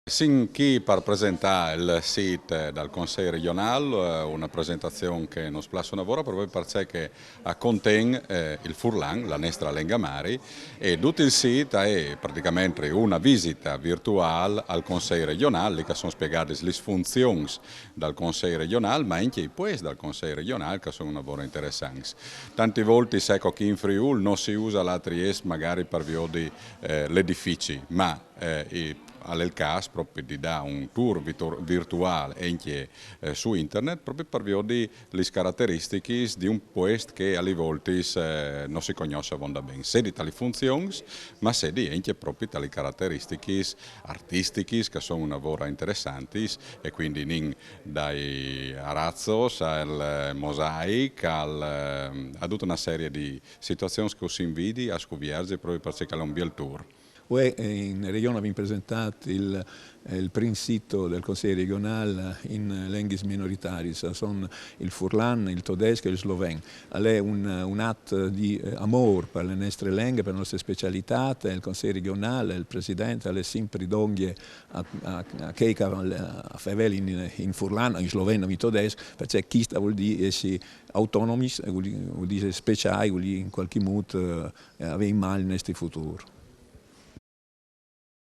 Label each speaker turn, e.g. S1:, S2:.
S1: Sin qui per presentare il sito del Consiglio regionale, una presentazione che non splasso una vora proprio perché contiene il Furlan, la nostra lingua mari, e tutto il sito è praticamente una visita virtuale al Consiglio regionale, che sono spiegate le funzioni del Consiglio regionale, ma anche i puesti del Consiglio regionale che sono una vora interessanti. Tante volte sai che in Friuli non si usa la Trieste magari per via di edifici, ma il caso proprio di dare un tour virtuale anche su internet proprio per via delle caratteristiche di un posto che alle volte non si conosce bene. Se di tali funzioni, ma se di anche proprio tali caratteristiche artistiche che sono una vora interessanti e quindi dai arazzos al mosaico a tutta una serie di situazioni che si invidi a scoprire proprio perché è un bel tour.
S2: In regione abbiamo presentato il primo sito del Consiglio regionale in lingue minoritarie, sono il Furlan, il tedesco e il sloveno. È un atto di amore per le nostre lingue, per le nostre specialità. Il Consiglio regionale, il Presidente, è sempre donde a fare in Furlan, in sloveno e in tedesco, perché questo vuol dire essere autonomi, vuol dire speciali, vuol dire in qualche modo avere in mano il nostro futuro.